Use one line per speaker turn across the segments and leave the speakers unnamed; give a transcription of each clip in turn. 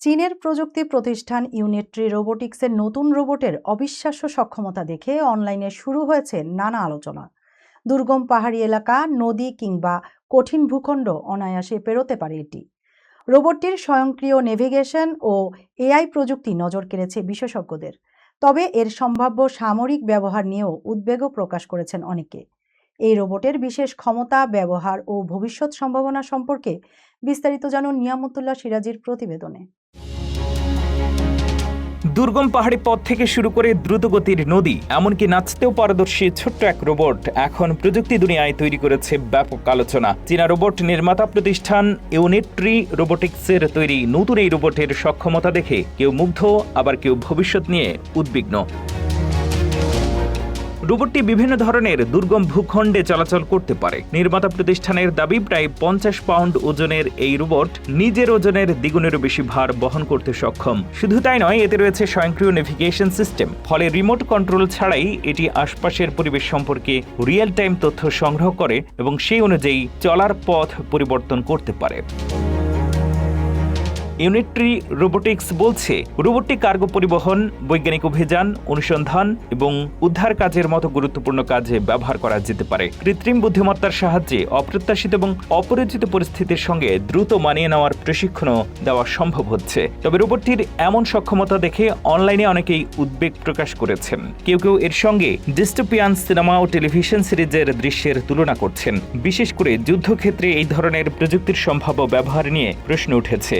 চীনের প্রযুক্তি প্রতিষ্ঠান ইউনিট্রি রোবোটিক্সের নতুন রোবটের অবিশ্বাস্য সক্ষমতা দেখে অনলাইনে শুরু হয়েছে নানা আলোচনা। দুর্গম পাহাড়ি এলাকা, নদী কিংবা কঠিন ভূখণ্ড অনায়াসে পেরোতে পারে এটি। রোবটটির স্বয়ংক্রিয় নেভিগেশন ও এআই প্রযুক্তি নজর কেড়েছে বিশেষজ্ঞদের। তবে এর সম্ভাব্য সামরিক ব্যবহার নিয়েও উদ্বেগও প্রকাশ করেছেন অনেকে। এই রোবটের বিশেষ ক্ষমতা, ব্যবহার ও ভবিষ্যৎ সম্ভাবনা সম্পর্কে বিস্তারিত জানুন নিয়ামতুল্লাহ সিরাজির প্রতিবেদনে।
দুর্গম পাহাড়ি পথ থেকে শুরু করে দ্রুতগতির নদী, এমনকি নাচতেও পারদর্শী ছোট্ট এক রোবট এখন প্রযুক্তি দুনিয়ায় তৈরি করেছে ব্যাপক আলোচনা। চীনা রোবট নির্মাতা প্রতিষ্ঠান ইউনিট্রি রোবোটিক্সের তৈরি নতুন এই রোবটের সক্ষমতা দেখে কেউ মুগ্ধ, আবার কেউ ভবিষ্যৎ নিয়ে উদ্বিগ্ন। রোবটটি বিভিন্ন ধরনের দুর্গম ভূখণ্ডে চলাচল করতে পারে। নির্মাতা প্রতিষ্ঠানের দাবি, প্রায় 50 পাউন্ড ওজনের এই রোবট নিজের ওজনের দ্বিগুণেরও বেশি ভার বহন করতে সক্ষম। শুধু তাই নয়, এতে রয়েছে স্বয়ংক্রিয় নেভিগেশন সিস্টেম। ফলে রিমোট কন্ট্রোল ছাড়াই এটি আশপাশের পরিবেশ সম্পর্কে রিয়েল টাইম তথ্য সংগ্রহ করে এবং সেই অনুযায়ী চলার পথ পরিবর্তন করতে পারে। ইউনিট্রি রোবোটিক্স বলছে, রোবটটি কার্গো পরিবহন, বৈজ্ঞানিক অভিযান, অনুসন্ধান এবং উদ্ধার কাজের মতো গুরুত্বপূর্ণ কাজে ব্যবহার করা যেতে পারে। কৃত্রিম বুদ্ধিমত্তার সাহায্যে অপ্রত্যাশিত এবং অপরিচিত পরিস্থিতির সঙ্গে দ্রুত মানিয়ে নেওয়ার প্রশিক্ষণও দেওয়া সম্ভব হচ্ছে। তবে রোবটটির এমন সক্ষমতা দেখে অনলাইনে অনেকেই উদ্বেগ প্রকাশ করেছেন। কেউ কেউ এর সঙ্গে ডিস্টোপিয়ান সিনেমা ও টেলিভিশন সিরিজের দৃশ্যের তুলনা করছেন। বিশেষ করে যুদ্ধক্ষেত্রে এই ধরনের প্রযুক্তির সম্ভাব্য ব্যবহার নিয়ে প্রশ্ন উঠেছে।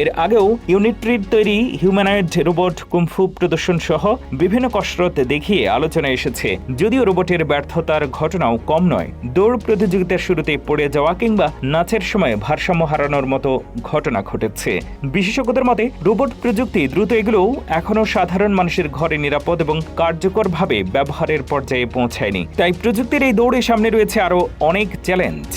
এর আগেও ইউনিট্রির তৈরি হিউম্যানয়েড রোবট কুমফু প্রদর্শন সহ বিভিন্ন কসরত দেখিয়ে আলোচনায় এসেছে। যদিও রোবটের ব্যর্থতার ঘটনাও কম নয়। দৌড় প্রতিযোগিতার শুরুতে পড়ে যাওয়া কিংবা নাচের সময় ভারসাম্য হারানোর মতো ঘটনা ঘটেছে। বিশেষজ্ঞদের মতে, রোবট প্রযুক্তি দ্রুত এগুলোও এখনও সাধারণ মানুষের ঘরে নিরাপদ এবং কার্যকরভাবে ব্যবহারের পর্যায়ে পৌঁছায়নি। তাই প্রযুক্তির এই দৌড়ে সামনে রয়েছে আরও অনেক চ্যালেঞ্জ।